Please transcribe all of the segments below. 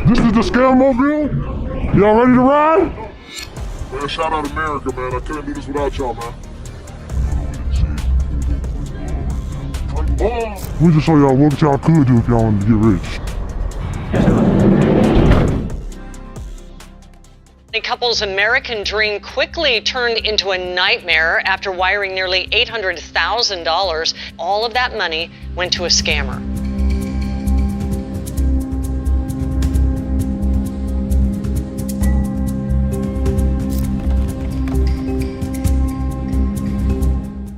This is the Scammobile? Y'all ready to ride? Man, shout out America, man. I couldn't do this without y'all, man. We just show y'all what y'all could do if y'all wanted to get rich. The couple's American dream quickly turned into a nightmare after wiring nearly $800,000. All of that money went to a scammer.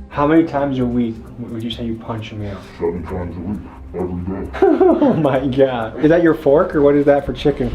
How many times a week would you say you punch a meal? 7 times a week, every day. Oh my God. Is that your fork or what is that for chicken?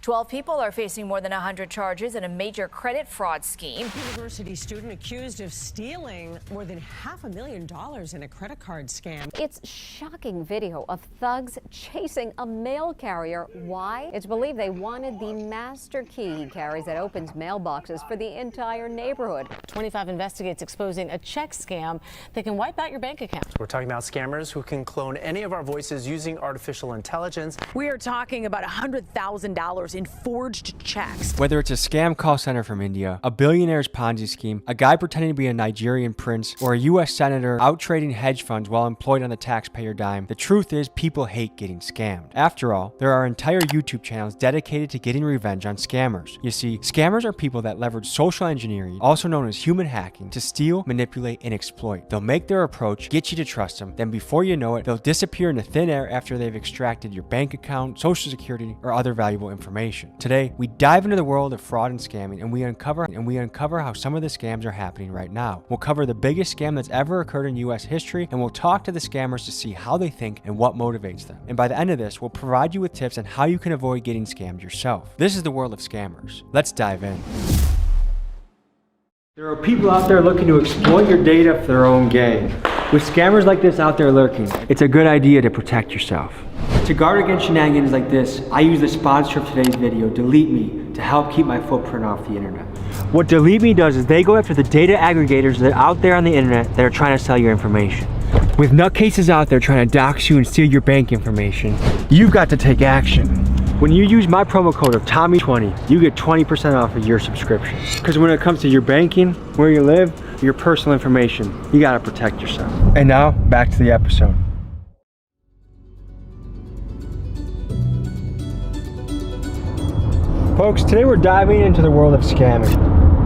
12 people are facing more than 100 charges in a major credit fraud scheme. University student accused of stealing more than $500,000 in a credit card scam. It's shocking video of thugs chasing a mail carrier. Why? It's believed they wanted the master key he carries that opens mailboxes for the entire neighborhood. 25 investigates exposing a check scam that can wipe out your bank account. We're talking about scammers who can clone any of our voices using artificial intelligence. We are talking about $100,000 in forged checks. Whether it's a scam call center from India, a billionaire's Ponzi scheme, a guy pretending to be a Nigerian prince, or a U.S. senator out trading hedge funds while employed on the taxpayer dime, the truth is people hate getting scammed. After all, there are entire YouTube channels dedicated to getting revenge on scammers. You see, scammers are people that leverage social engineering, also known as human hacking, to steal, manipulate, and exploit. They'll make their approach, get you to trust them, then before you know it, they'll disappear into thin air after they've extracted your bank account, social security, or other valuable information. Today, we dive into the world of fraud and scamming, and we uncover how some of the scams are happening right now. We'll cover the biggest scam that's ever occurred in U.S. history, and we'll talk to the scammers to see how they think and what motivates them. And by the end of this, we'll provide you with tips on how you can avoid getting scammed yourself. This is the world of scammers. Let's dive in. There are people out there looking to exploit your data for their own gain. With scammers like this out there lurking, it's a good idea to protect yourself. To guard against shenanigans like this, I use the sponsor of today's video, Delete Me, to help keep my footprint off the internet. What Delete Me does is they go after the data aggregators that are out there on the internet that are trying to sell your information. With nutcases out there trying to dox you and steal your bank information, you've got to take action. When you use my promo code of Tommy20, you get 20% off of your subscription. Because when it comes to your banking, where you live, your personal information, you gotta protect yourself. And now, back to the episode. Folks, today we're diving into the world of scamming.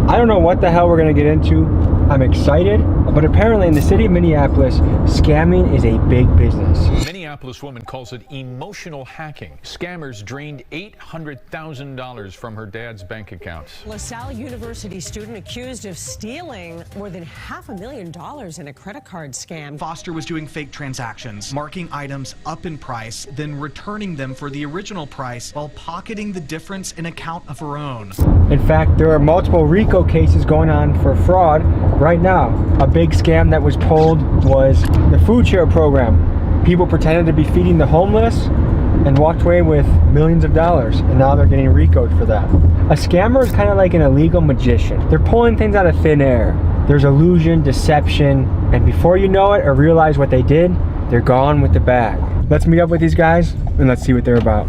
I don't know what the hell we're gonna get into. I'm excited, but apparently in the city of Minneapolis, scamming is a big business. Minneapolis woman calls it emotional hacking. Scammers drained $800,000 from her dad's bank account. LaSalle University student accused of stealing more than $500,000 in a credit card scam. Foster was doing fake transactions, marking items up in price, then returning them for the original price while pocketing the difference in account of her own. In fact, there are multiple RICO cases going on for fraud right now. A big scam that was pulled was the food share program. People pretended to be feeding the homeless and walked away with millions of dollars, and now they're getting RICO'd for that. A scammer is kind of like an illegal magician. They're pulling things out of thin air. There's illusion, deception, and before you know it or realize what they did, they're gone with the bag. Let's meet up with these guys and let's see what they're about.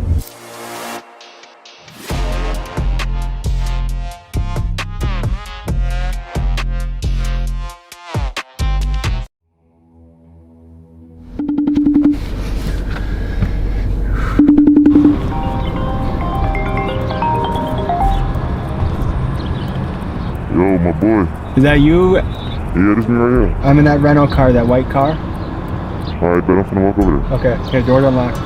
Yo, my boy. Is that you? Yeah, this me right here. I'm in that rental car, that white car. Alright, bet I'm finna walk over there. Okay, here, door's unlocked.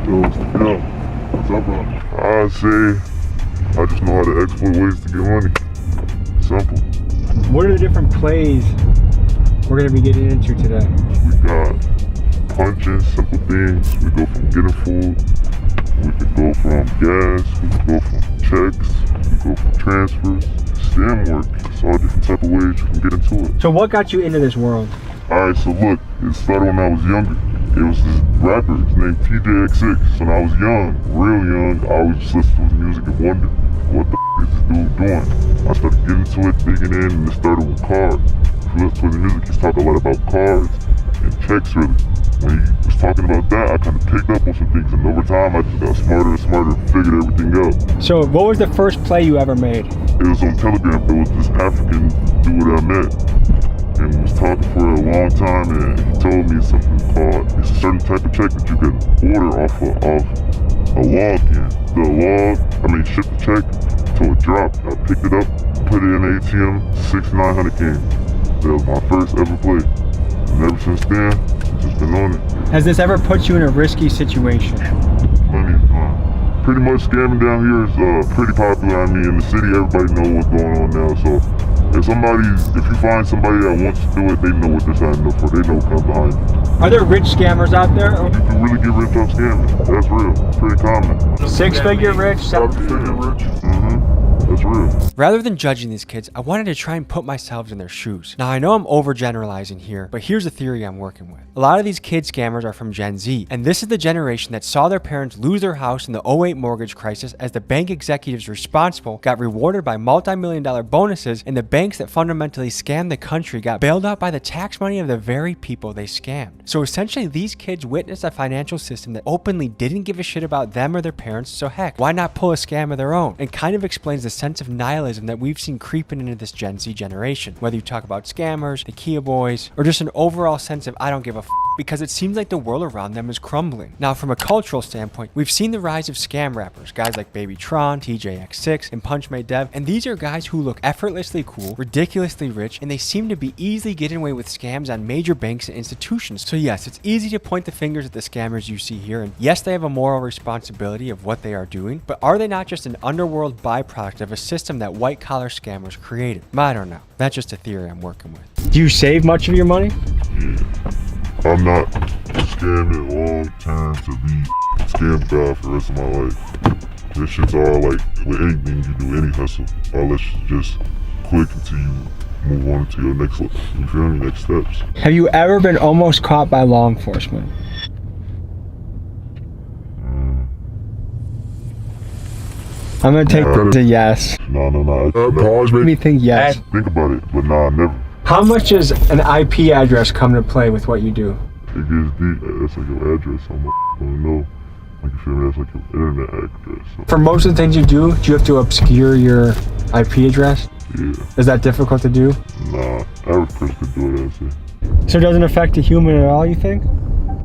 Yo, what's up, bro? I say, I just know how to exploit ways to get money. Simple. What are the different plays we're gonna be getting into today? We got punching, simple things. We go from getting food. We can go from gas. We can go from checks. We can go from transfers. Stem work. It's all different type of ways you can get into it. So what got you into this world? Alright, so look, it started when I was younger. It was this rapper, his name TJX6. So when I was young, real young, I always just listened to his music and wondered, what the is this dude doing? I started getting into it, digging in, and it started with cars. you listen to the music, he's talking a lot about cards and checks, really. When he was talking about that, I kind of picked up on some things, and over time, I just got smarter and smarter and figured everything out. So what was the first play you ever made? It was on Telegram. It was this African dude I met, and we was talking for a long time, and he told me something called, it's a certain type of check that you can order off a log in. Ship the check till it dropped. I picked it up, put it in the ATM, 6,900 came. That was my first ever play. And ever since then, I've just been on it. Has this ever put you in a risky situation? Plenty of time. Pretty much scamming down here is pretty popular. I mean, in the city, everybody knows what's going on now. So if you find somebody that wants to do it, they know what they're signing up for. They know what comes behind it. Are there rich scammers out there? You can really get rich off scamming. That's real. It's pretty common. 6-figure rich, 7-figure rich. That's real. Rather than judging these kids, I wanted to try and put myself in their shoes. Now, I know I'm overgeneralizing here, but here's a theory I'm working with. A lot of these kid scammers are from Gen Z, and this is the generation that saw their parents lose their house in the 2008 mortgage crisis as the bank executives responsible got rewarded by multi-million-dollar bonuses, and the banks that fundamentally scammed the country got bailed out by the tax money of the very people they scammed. So essentially, these kids witnessed a financial system that openly didn't give a shit about them or their parents, so heck, why not pull a scam of their own? And kind of explains the sense of nihilism that we've seen creeping into this Gen Z generation. Whether you talk about scammers, the Kia boys, or just an overall sense of I don't give a f, because it seems like the world around them is crumbling. Now, from a cultural standpoint, we've seen the rise of scam rappers, guys like Baby Tron, TJX6, and Punch Made Dev, and these are guys who look effortlessly cool, ridiculously rich, and they seem to be easily getting away with scams on major banks and institutions. So yes, it's easy to point the fingers at the scammers you see here, and yes, they have a moral responsibility of what they are doing, but are they not just an underworld byproduct of a system that white-collar scammers created? I don't know. That's just a theory I'm working with. Do you save much of your money? Yeah. I'm not scamming long term to be scam guy for the rest of my life. This shit's all like, with anything you do, any hustle, all that shit just quick until you move on to your next, you feel me, next steps. Have you ever been almost caught by law enforcement? I'm gonna take the yes. No. Pause me. Think yes. Think about it, but nah, never. How much does an IP address come to play with what you do? It gets deep. That's like your address. I don't know. Like, you feel me? That's like your internet address. So. For most of the things you do you have to obscure your IP address? Yeah. Is that difficult to do? Nah, average person could do it, I'd say. So it doesn't affect a human at all, you think?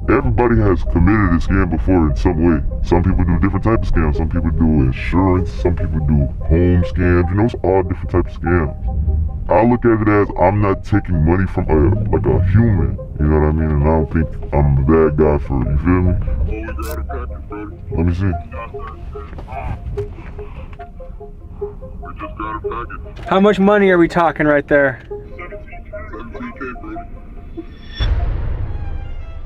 Everybody has committed a scam before in some way. Some people do different types of scams. Some people do insurance. Some people do home scams. You know, it's all different types of scams. I look at it as I'm not taking money from a human. You know what I mean? And I don't think I'm a bad guy for it. You feel me? Let me see. We just got a package. How much money are we talking right there? 17K, bro.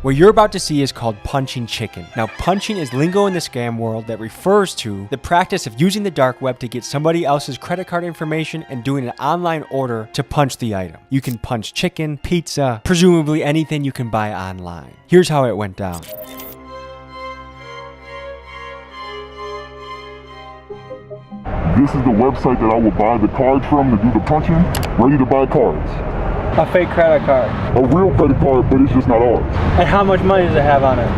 What you're about to see is called punching chicken. Now, punching is lingo in the scam world that refers to the practice of using the dark web to get somebody else's credit card information and doing an online order to punch the item. You can punch chicken, pizza, presumably anything you can buy online. Here's how it went down. This is the website that I would buy the card from to do the punching. Ready to buy cards. A fake credit card. A real credit card, but it's just not ours. And how much money does it have on it?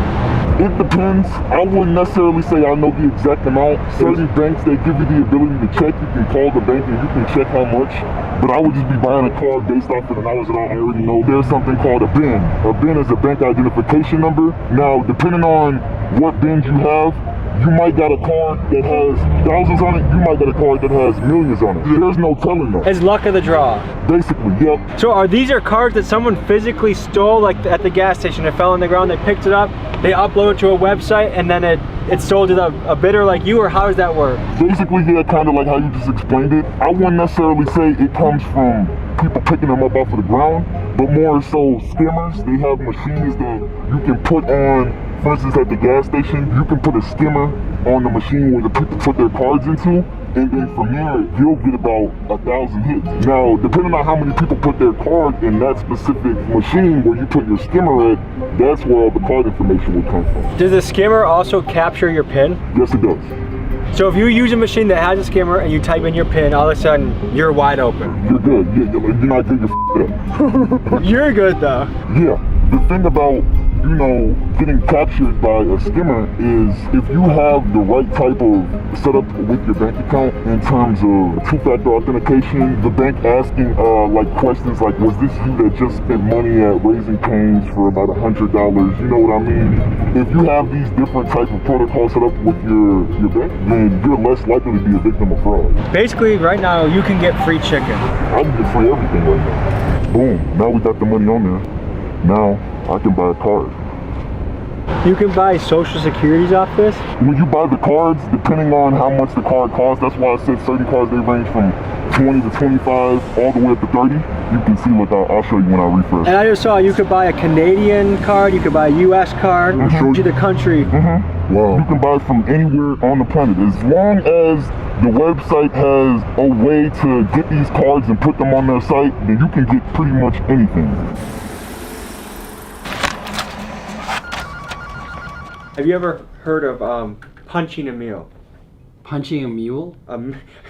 It depends. I wouldn't necessarily say I know the exact amount. Certain banks, they give you the ability to check. You can call the bank and you can check how much. But I would just be buying a card based off of the knowledge that I already know. There's something called a BIN. A BIN is a bank identification number. Now, depending on what BINs you have, you might got a card that has thousands on it, you might got a card that has millions on it. There's no telling them. It's luck of the draw. Basically, yep. So these are cards that someone physically stole, like at the gas station? It fell on the ground, they picked it up, they uploaded it to a website, and then it sold to a bidder like you, or how does that work? Basically, yeah, kind of like how you just explained it. I wouldn't necessarily say it comes from people picking them up off of the ground, but more so scammers. They have machines that you can put on. For instance, at the gas station, you can put a skimmer on the machine where the people put their cards into, and then from there, you'll get about 1,000 hits. Now, depending on how many people put their card in that specific machine where you put your skimmer at, that's where all the card information will come from. Does the skimmer also capture your PIN? Yes, it does. So if you use a machine that has a skimmer and you type in your PIN, all of a sudden you're wide open. You're good. Yeah, you're not getting your up. You're good though. Yeah. The thing about, you know, getting captured by a skimmer is if you have the right type of setup with your bank account in terms of two-factor authentication, the bank asking like questions like, was this you that just spent money at Raising Cane's for about $100? You know what I mean? If you have these different type of protocols set up with your bank, then you're less likely to be a victim of fraud. Basically, right now you can get free chicken. I can get free everything right now. Boom. Now we got the money on there. Now I can buy a card. You can buy Social Securities off this? When you buy the cards, depending on how much the card costs, that's why I said certain cards, they range from 20 to 25 all the way up to 30. You can see, look, I'll show you when I refresh. And I just saw you could buy a Canadian card, you could buy a US card, show you the country. Wow. You can buy from anywhere on the planet. As long as the website has a way to get these cards and put them on their site, then you can get pretty much anything. Have you ever heard of punching a mule? Punching a mule?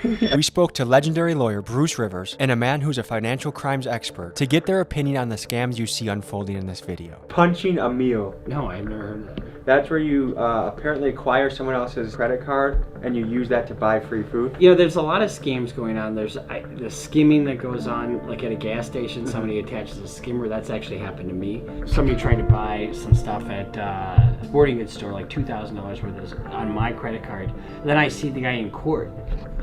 We spoke to legendary lawyer Bruce Rivers and a man who's a financial crimes expert to get their opinion on the scams you see unfolding in this video. Punching a mule. No, I've never heard of that. That's where you apparently acquire someone else's credit card and you use that to buy free food. You know, there's a lot of scams going on. There's the skimming that goes on, like at a gas station, somebody attaches a skimmer. That's actually happened to me. Somebody tried to buy some stuff at a sporting goods store, like $2,000 worth of on my credit card. And then I see the guy in court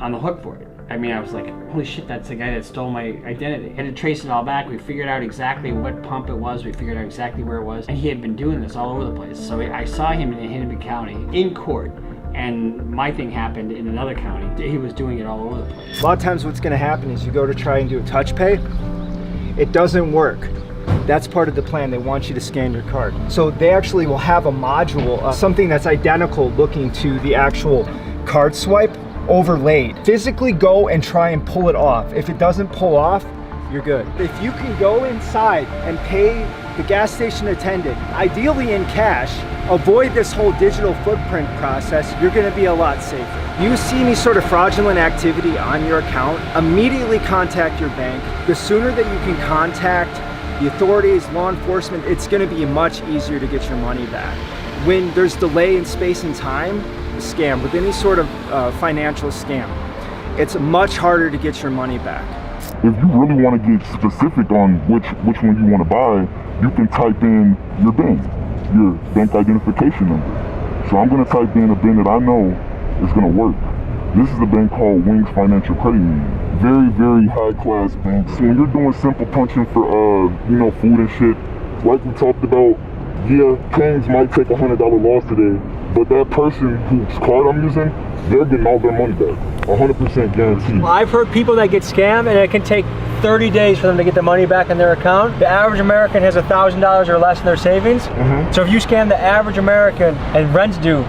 on the hook for it. I mean, I was like, holy shit, that's the guy that stole my identity. Had to trace it all back. We figured out exactly what pump it was. We figured out exactly where it was. And he had been doing this all over the place. So I saw him in Hennepin County in court. And my thing happened in another county. He was doing it all over the place. A lot of times what's going to happen is you go to try and do a touch pay. It doesn't work. That's part of the plan. They want you to scan your card. So they actually will have a module, something that's identical looking to the actual card swipe, overlaid. Physically go and try and pull it off. If it doesn't pull off, you're good. If you can go inside and pay the gas station attendant, ideally in cash, avoid this whole digital footprint process, you're gonna be a lot safer. You see any sort of fraudulent activity on your account, immediately contact your bank. The sooner that you can contact the authorities, law enforcement, it's gonna be much easier to get your money back. When there's delay in space and time, scam, with any sort of financial scam, it's much harder to get your money back. If you really want to get specific on which one you want to buy, you can type in your bank identification number. So I'm going to type in a bank that I know is going to work. This is a bank called Wings Financial Credit Union. Very, very high class bank. So when you're doing simple punching for you know, food and shit, like we talked about, yeah, Cane's might take $100 loss today, but that person whose card I'm using, they're getting all their money back, 100% guaranteed. Well, I've heard people that get scammed and it can take 30 days for them to get the money back in their account. The average American has $1,000 or less in their savings. So if you scam the average American and rent's due,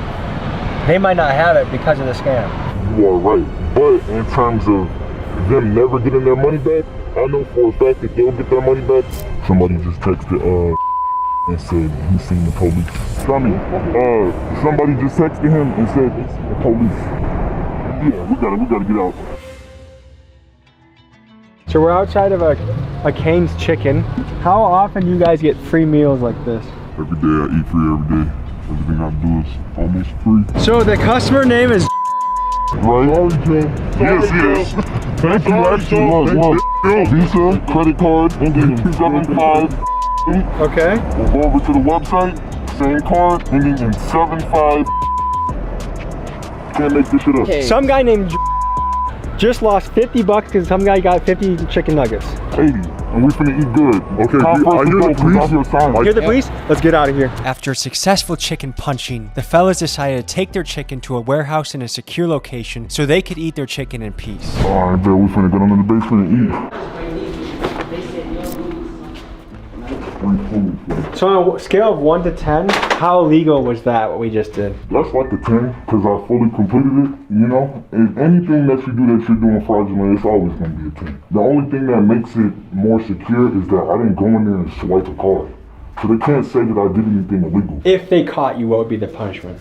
they might not have it because of the scam. You are right, but in terms of them never getting their money back, I know for a fact that they'll get their money back. Somebody just texted and said he's seen the police. Somebody just texted him and said he's seen the police. Yeah, we gotta get out. So we're outside of a Cane's Chicken. How often do you guys get free meals like this? Every day I eat free every day. Everything I do is almost free. So the customer name is right? Yes. Thank you, actually. Look. Visa, credit card, ending in 75. Okay. We'll go over to the website, same card, ending in 75. Can't make this shit up. Okay. Some guy named just lost $50 because some guy got 50 chicken nuggets. 80, and we finna eat good. Okay, I hear the police. Hear the police? Let's get out of here. After successful chicken punching, the fellas decided to take their chicken to a warehouse in a secure location so they could eat their chicken in peace. Alright, bro, we finna get them in the basement and eat. So on a scale of 1 to 10, how legal was that, what we just did? That's like a 10, because I fully completed it, you know? And anything that you do that you're doing fraudulent, it's always going to be a 10. The only thing that makes it more secure is that I didn't go in there and swipe a card. So they can't say that I did anything illegal. If they caught you, what would be the punishment?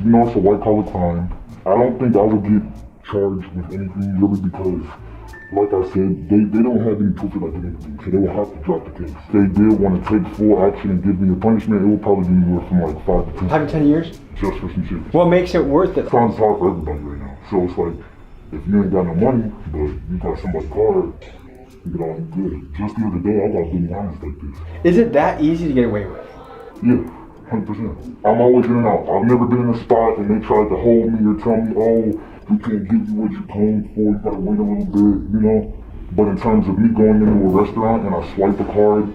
You know, it's a white collar crime. I don't think I would get charged with anything really because, like I said, they don't have any proof that I did anything, so they will have to drop the case. If they did want to take full action and give me a punishment, it will probably be anywhere from like 5 to 5 to 10 years? Just for some shit. What makes it worth it? Time's hard for everybody right now. So it's like, if you ain't got no money, but you got somebody's card, you get all good. Just the other day, I got good lines like this. Is it that easy to get away with? Yeah, 100%. I'm always in and out. I've never been in a spot and they tried to hold me or tell me, oh, we can't give you what you're paying for, you gotta wait a little bit, you know? But in terms of me going into a restaurant and I swipe a card,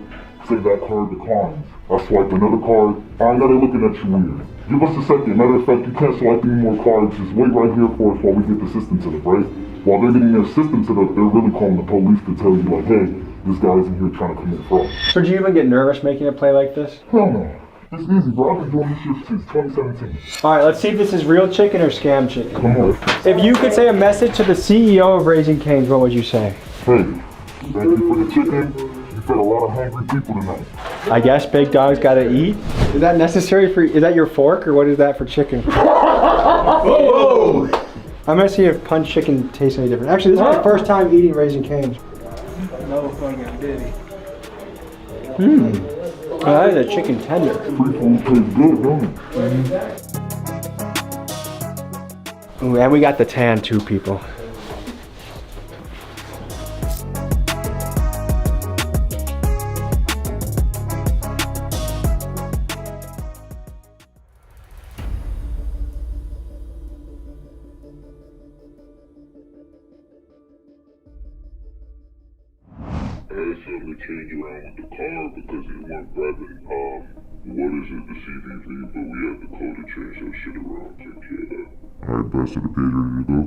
say that card declines. I swipe another card, I know they're looking at you weird. Give us a second. Matter of fact, you can't swipe any more cards. Just wait right here for us while we get the system set up, right? While they're getting their system set up, they're really calling the police to tell you, like, hey, this guy's in here trying to commit fraud. So do you even get nervous making a play like this? Hell no. It's easy, bro. I've been doing this shit since 2017. All right, let's see if this is real chicken or scam chicken. Come on. If you could say a message to the CEO of Raising Cane's, what would you say? Hey, thank you for the chicken. You fed a lot of hungry people tonight. I guess big dogs gotta eat. Is that necessary for, is that your fork or what is that for chicken? Whoa! I'm gonna see if punch chicken tastes any different. Actually, this is my first time eating Raising Cane's. No fucking diddy. Oh, that is a chicken tender. Free food tastes good, don't it? Ooh, and we got the tan too, people. I had something to change around with the car because it weren't grabbing, the CVV, but we had the code to change that shit around, take care of that. Alright, boss, so the page ready to go?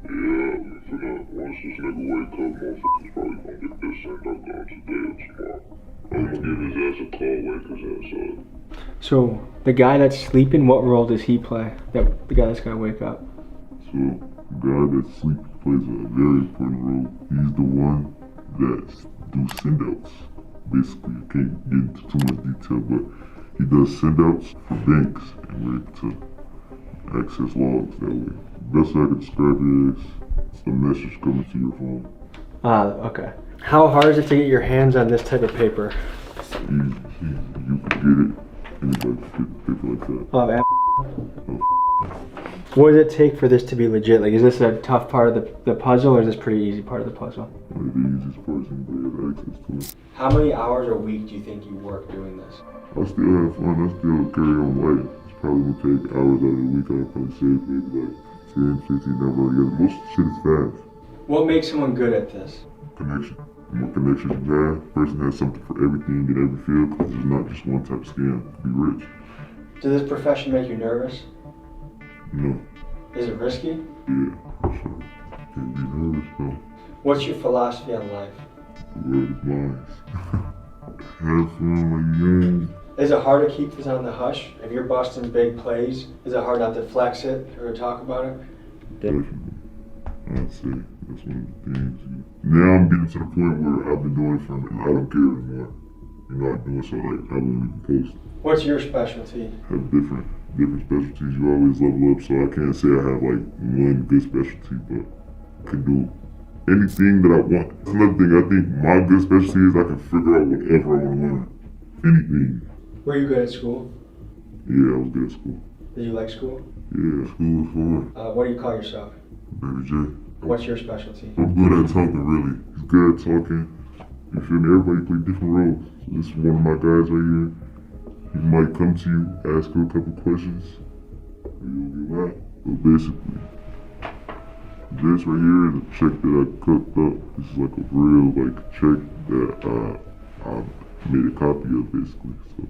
Yeah, for now, once this nigga wake up, motherfuckers probably gonna get this sent out on today or tomorrow. I'm gonna give his ass a call, wake his ass up. So, the guy that's sleeping, what role does he play? The guy that's gonna wake up? So, the guy that's sleeping plays a very important role. He's the one that do send-outs. Basically, I can't get into too much detail, but he does send-outs for banks, and we're able to access logs that way. Best way I can describe it is a message coming to your phone. Okay. How hard is it to get your hands on this type of paper? It's easy. You can get it. Anybody can get paper like that. What does it take for this to be legit? Like, is this a tough part of the puzzle, or is this pretty easy part of the puzzle? One of the easiest parts anybody has access to it. How many hours a week do you think you work doing this? I still have fun. I still carry on life. It's probably gonna take hours out of the week. I'll probably save maybe like 10, 15 hours together. Most shit is fast. What makes someone good at this? Connection. The more connections you have, person has something for everything in every field, because there's not just one type of scam to be rich. Does this profession make you nervous? No. Is it risky? Yeah, for sure. Can't be nervous though. What's your philosophy on life? The word is mine. Have fun when you're young. Is it hard to keep this on the hush? If you're busting big plays, is it hard not to flex it or talk about it? Definitely. I'd say that's one of the things. Now I'm getting to the point where I've been doing it for a minute. I don't care anymore. You know, I do it so like I won't even post. What's your specialty? Have different specialties. You always level up, so I can't say I have like one good specialty, but I can do anything that I want. That's another thing. I think my good specialty is I can figure out whatever I want to learn. Anything. Were you good at school? Yeah, I was good at school. Did you like school? Yeah, school was fun. What do you call yourself? Baby J. What's your specialty? I'm good at talking, really. He's good at talking. You feel me? Everybody play different roles. So this is one of my guys right here. He might come to you, ask you a couple questions, and you'll be right. But basically, this right here is a check that I cooked up. This is like a real check that I made a copy of, basically. So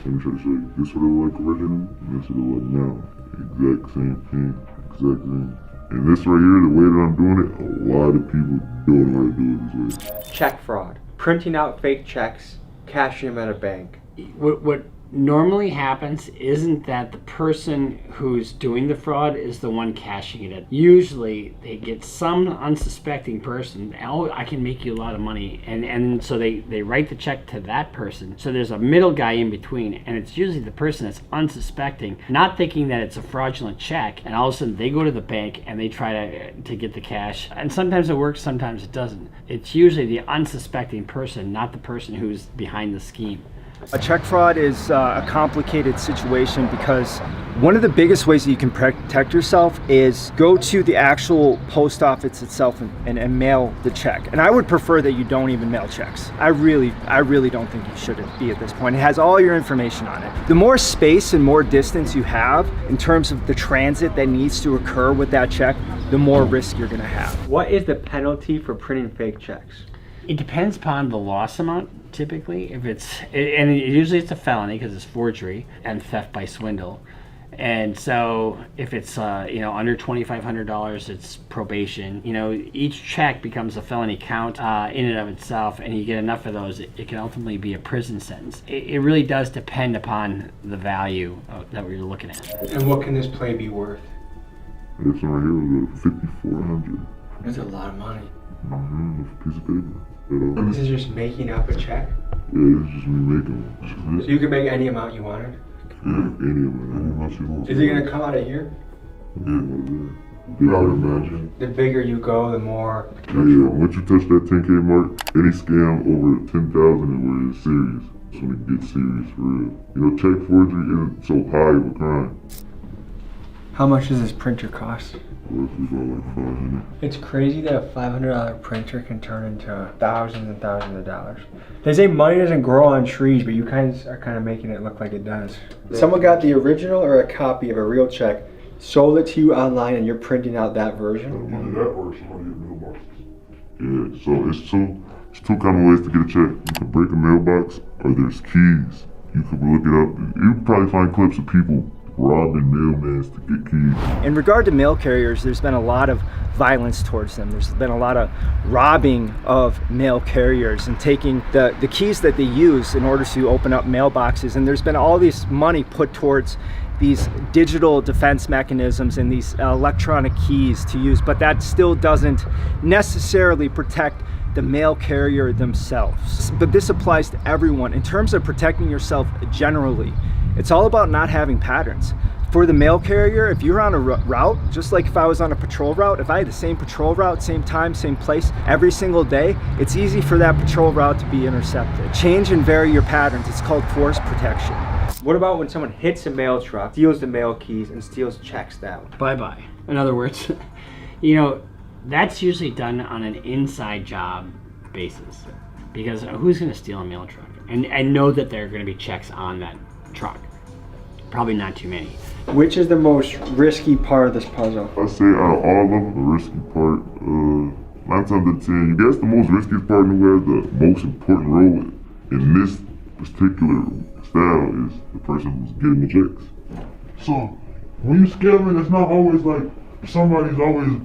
let me try to show you. This would look like original, and this would look like now. Exact same thing, exact thing. And this right here, the way that I'm doing it, a lot of people don't know how to do it this way. Check fraud. Printing out fake checks, cashing them at a bank. What normally happens isn't that the person who's doing the fraud is the one cashing it in. Usually they get some unsuspecting person, oh, I can make you a lot of money, and so they write the check to that person. So there's a middle guy in between, and it's usually the person that's unsuspecting, not thinking that it's a fraudulent check, and all of a sudden they go to the bank and they try to get the cash. And sometimes it works, sometimes it doesn't. It's usually the unsuspecting person, not the person who's behind the scheme. A check fraud is a complicated situation because one of the biggest ways that you can protect yourself is go to the actual post office itself and mail the check. And I would prefer that you don't even mail checks. I really don't think you should be at this point. It has all your information on it. The more space and more distance you have in terms of the transit that needs to occur with that check, the more risk you're gonna have. What is the penalty for printing fake checks? It depends upon the loss amount, typically. If it's, and usually it's a felony because it's forgery and theft by swindle. And so if it's under $2,500, it's probation. Each check becomes a felony count in and of itself, and you get enough of those, it can ultimately be a prison sentence. It really does depend upon the value that we're looking at. And what can this play be worth? This one right here was $5,400. That's a lot of money. Piece of paper. This is just making up a check? Yeah, it's just me making one. So you can make any amount you wanted? Yeah, any amount you want. Is it going to come out of here? Yeah, I would imagine. The bigger you go, the more. Yeah, once you touch that 10K mark, any scam over 10,000 is where it's serious. That's when it gets serious for real. Check forgery isn't so high of a crime. How much does this printer cost? Roughly about like $500. It's crazy that a $500 printer can turn into thousands and thousands of dollars. They say money doesn't grow on trees, but you guys are kind of making it look like it does. Someone got the original or a copy of a real check, sold it to you online, and you're printing out that version? Either that or somebody in mailboxes. Yeah, so it's two kind of ways to get a check. You can break a mailbox, or there's keys. You can look it up. You can probably find clips of people robbing mailmans to get keys. In regard to mail carriers, there's been a lot of violence towards them. There's been a lot of robbing of mail carriers and taking the keys that they use in order to open up mailboxes. And there's been all this money put towards these digital defense mechanisms and these electronic keys to use, but that still doesn't necessarily protect the mail carrier themselves. But this applies to everyone. In terms of protecting yourself generally, it's all about not having patterns. For the mail carrier, if you're on a route, just like if I was on a patrol route, if I had the same patrol route, same time, same place, every single day, it's easy for that patrol route to be intercepted. Change and vary your patterns. It's called force protection. What about when someone hits a mail truck, steals the mail keys, and steals checks that way? Bye-bye. In other words, that's usually done on an inside job basis. Because who's going to steal a mail truck? And know that there are going to be checks on that truck? Probably not too many. Which is the most risky part of this puzzle? I say out of all of them, the risky part, 9 times out of 10, you guess the most riskiest part who has the most important role in this particular style is the person who's getting the checks. So, when you scamming, it's not always like somebody's always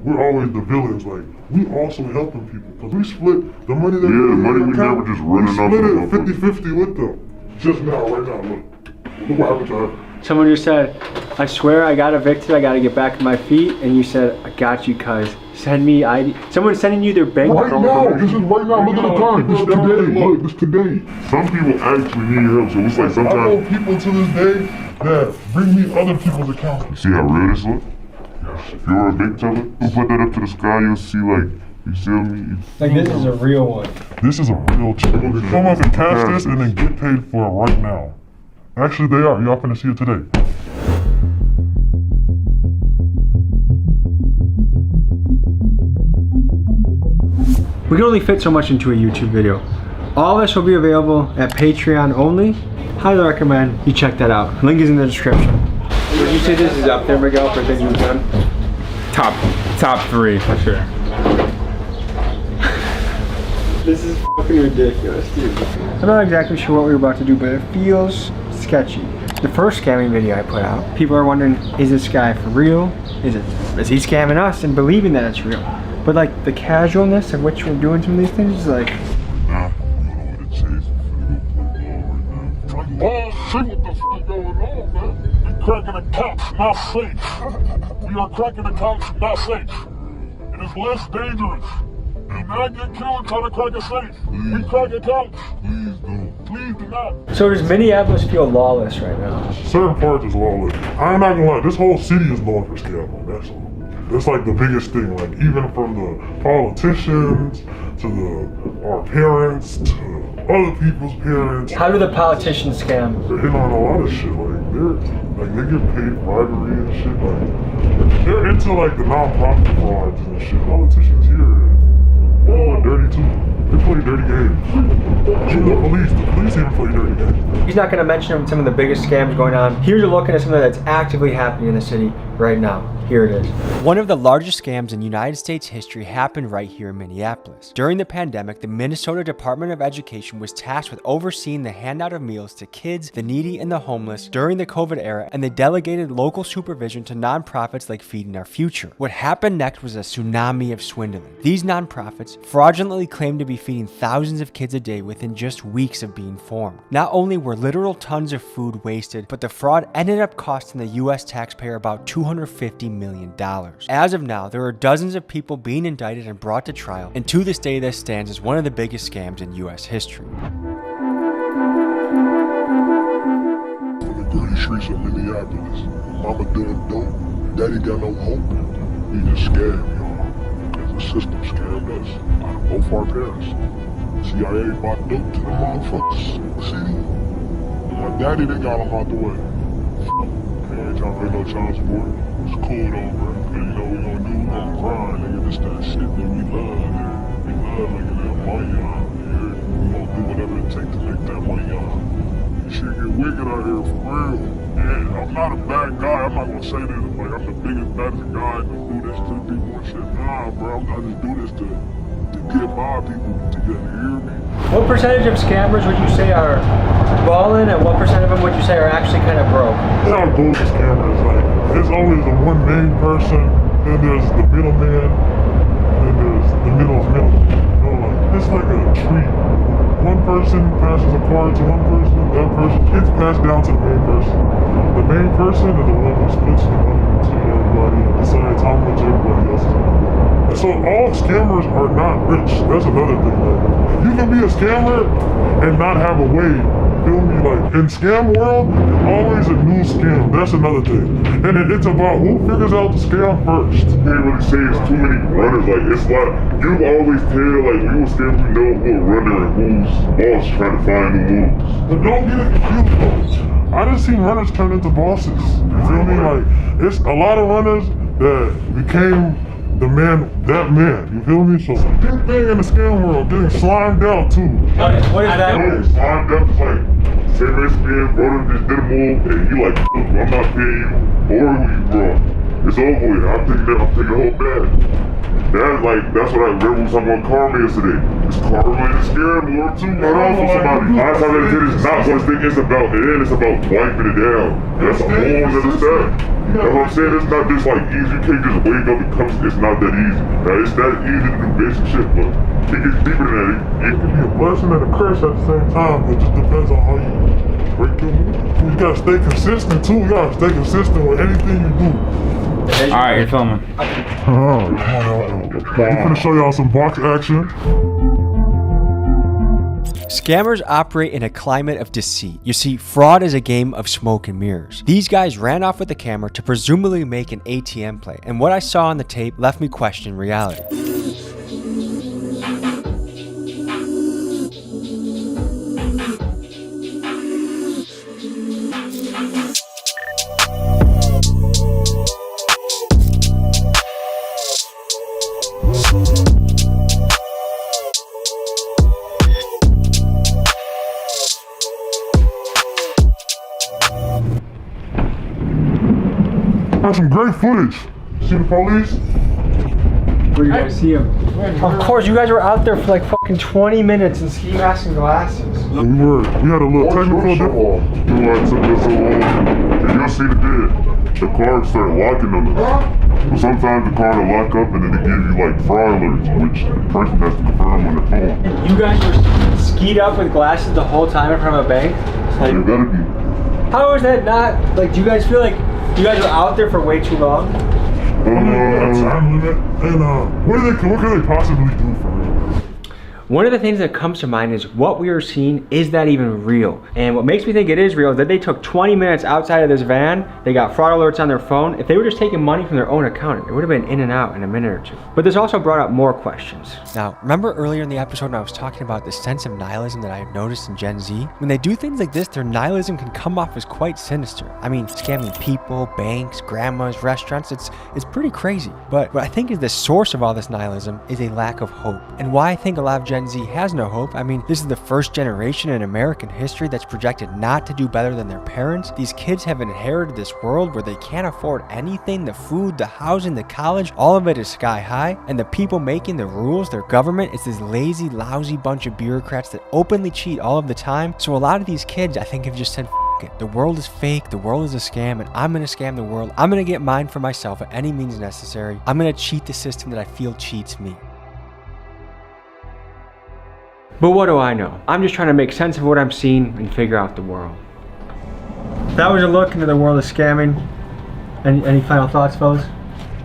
we're always the villains. Like, we also helping people. Because we split the money that the money we never just running off. We split it 50-50 with them. Just now, right now, look. Look what happened to her. Someone just said, I swear I got evicted, I gotta get back on my feet, and you said, I got you, cuz. Send me ID. Someone's sending you their bank right now. This is right now. Look at the time. This today. Look, this today. Some people actually need help, so it's like sometimes. I know people to this day that bring me other people's accounts. You see how real this look? If you're a big teller, who put that up to the sky, you'll see like, you see me? Like this is a real one. This is a real check. Someone can cash this and then get paid for it right now. Actually, they are. Y'all finna see it today. We can only fit so much into a YouTube video. All of this will be available at Patreon only. Highly recommend you check that out. Link is in the description. Would you say this is up there, Miguel, for things you've done? Top 3 for sure. This is fucking ridiculous, dude. I'm not exactly sure what we were about to do, but it feels sketchy. The first scamming video I put out, people are wondering, is this guy for real? Is he scamming us and believing that it's real? But like the casualness of which we're doing some of these things is like, Ball see what the fuck going on, man. We cracking the cops, not safe. We are cracking the cops, not safe. It is less dangerous. Do not get killed trying to crack a safe. We cracking cops. Please do. Please do not. So does Minneapolis feel lawless right now? Certain parts is lawless. I'm not gonna lie, this whole city is known for scamming. That's like the biggest thing. Like even from the politicians to our parents to other people's parents. How do the politicians scam? They're in on a lot of shit. They get paid bribery and shit. Like they're into like the non-profit frauds and shit. Politicians here, they're dirty too. They play dirty games. Even the police even play dirty games. He's not going to mention some of the biggest scams going on. Here's a look at something that's actively happening in the city right now. Here it is. One of the largest scams in United States history happened right here in Minneapolis. During the pandemic, the Minnesota Department of Education was tasked with overseeing the handout of meals to kids, the needy, and the homeless during the COVID era, and they delegated local supervision to nonprofits like Feeding Our Future. What happened next was a tsunami of swindling. These nonprofits fraudulently claimed to be feeding thousands of kids a day within just weeks of being formed. Not only were literal tons of food wasted, but the fraud ended up costing the US taxpayer about $250 million. As of now, there are dozens of people being indicted and brought to trial, and to this day this stands as one of the biggest scams in US history. In the gritty streets of Minneapolis, mama doing dope, daddy got no hope. He just scared me. The system scammed us out of both our parents. CIA bought dope to the motherfuckers in the city. And my daddy, they got him out the way. Man, y'all pay no child support. It's cool though, bro. Cause you know we gonna do, we gonna grind, nigga. This that shit that we love, nigga. We love making that money out here. We gonna do whatever it takes to make that money out. This shit get wicked out here for real. And I'm not a bad guy. I'm not gonna say this like I'm the biggest, baddest guy to do this to people and shit. Nah, bro. I just do this to get my people together. You hear me? What percentage of scammers would you say are balling, and what percent of them would you say are actually kind of broke? They're not bullshit scammers. Like, there's always the one main person, then there's the middleman, then there's the middle's middle. You know, like, it's like a tree. One person passes a card to one person, that person gets passed down to the main person. The main person is the one who splits the money to everybody and decides how much everybody else is going to do. So all scammers are not rich. That's another thing. Like, you can be a scammer and not have a way. Feel me? Like in scam world, there's always a new scam. That's another thing. And it's about who figures out the scam first. You can't really say it's too many runners. Like it's like you always tell like we will scam, we know who a runner and who's boss trying to find the moves. But don't get it confused though. I just seen runners turn into bosses. You feel me? Like it's a lot of runners that became that man, you feel me? So big thing in the scam world, getting slimed out too. What is that? Slimed out is like, say Mexican, brother just did a move, and you like, I'm not paying you, or who you brought. It's over with, I'm taking the whole bag. That's what I remember we was talking about karma yesterday. It's karma in the scam world too. Not also somebody. I thought that it's not what it's about, and then it's about wiping it down. That's a whole other step. You know what I'm saying? It's not just like easy. You can't just wake up and come. It's not that easy. Now, it's that easy to do basic shit, but it gets deeper than that. It can be a blessing and a curse at the same time, but it just depends on how you break through. You gotta stay consistent too. You gotta stay consistent with anything you do. Alright, you're filming. I'm gonna show y'all some box action. Scammers operate in a climate of deceit. You see, fraud is a game of smoke and mirrors. These guys ran off with the camera to presumably make an ATM play, and what I saw on the tape left me questioning reality. That's some great footage. See the police? Where do you guys see him? Of course, you guys were out there for like fucking 20 minutes in ski masks and glasses. We had a little technical difficulty. You'll see the dead. The car started locking on us. But sometimes the car will lock up and then they give you like fraud alerts, which the person has to confirm on the phone. You guys were skied up with glasses the whole time in front of a bank? You gotta be. How is that not, like, do you guys feel like you guys are out there for way too long? Time limit, and what can they possibly do for real? One of the things that comes to mind is what we are seeing, is that even real? And what makes me think it is real is that they took 20 minutes outside of this van, they got fraud alerts on their phone. If they were just taking money from their own account, it would have been in and out in a minute or two. But this also brought up more questions. Now, remember earlier in the episode when I was talking about the sense of nihilism that I have noticed in Gen Z? When they do things like this, their nihilism can come off as quite sinister. I mean, scamming people, banks, grandmas, restaurants, it's pretty crazy. But what I think is the source of all this nihilism is a lack of hope. And why I think a lot of Gen Z has no hope. I mean, this is the first generation in American history that's projected not to do better than their parents. These kids have inherited this world where they can't afford anything. The food, the housing, the college, all of it is sky high. And the people making the rules, their government, is this lazy, lousy bunch of bureaucrats that openly cheat all of the time. So a lot of these kids, I think, have just said, F it. The world is fake, the world is a scam, and I'm gonna scam the world. I'm gonna get mine for myself at any means necessary. I'm gonna cheat the system that I feel cheats me. But what do I know? I'm just trying to make sense of what I'm seeing and figure out the world. That was a look into the world of scamming. Any final thoughts, fellas?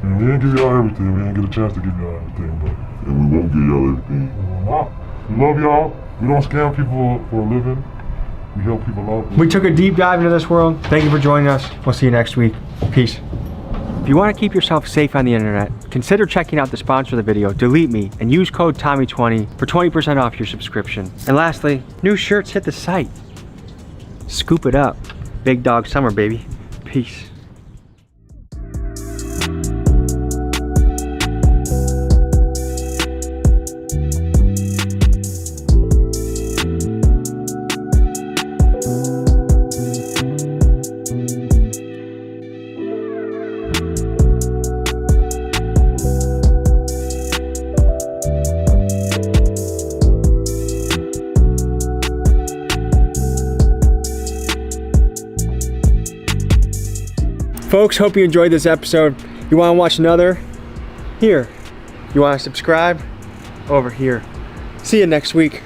Man, we didn't give y'all everything. We didn't get a chance to give y'all everything, but And we won't give y'all everything. we will not. We love y'all. We don't scam people for a living. We help people out. We took a deep dive into this world. Thank you for joining us. We'll see you next week. Peace. If you want to keep yourself safe on the internet, consider checking out the sponsor of the video, Delete Me, and use code Tommy20 for 20% off your subscription. And lastly, new shirts hit the site. Scoop it up. Big Dog Summer, baby. Peace. Folks, hope you enjoyed this episode. You want to watch another? Here. You want to subscribe? Over here. See you next week.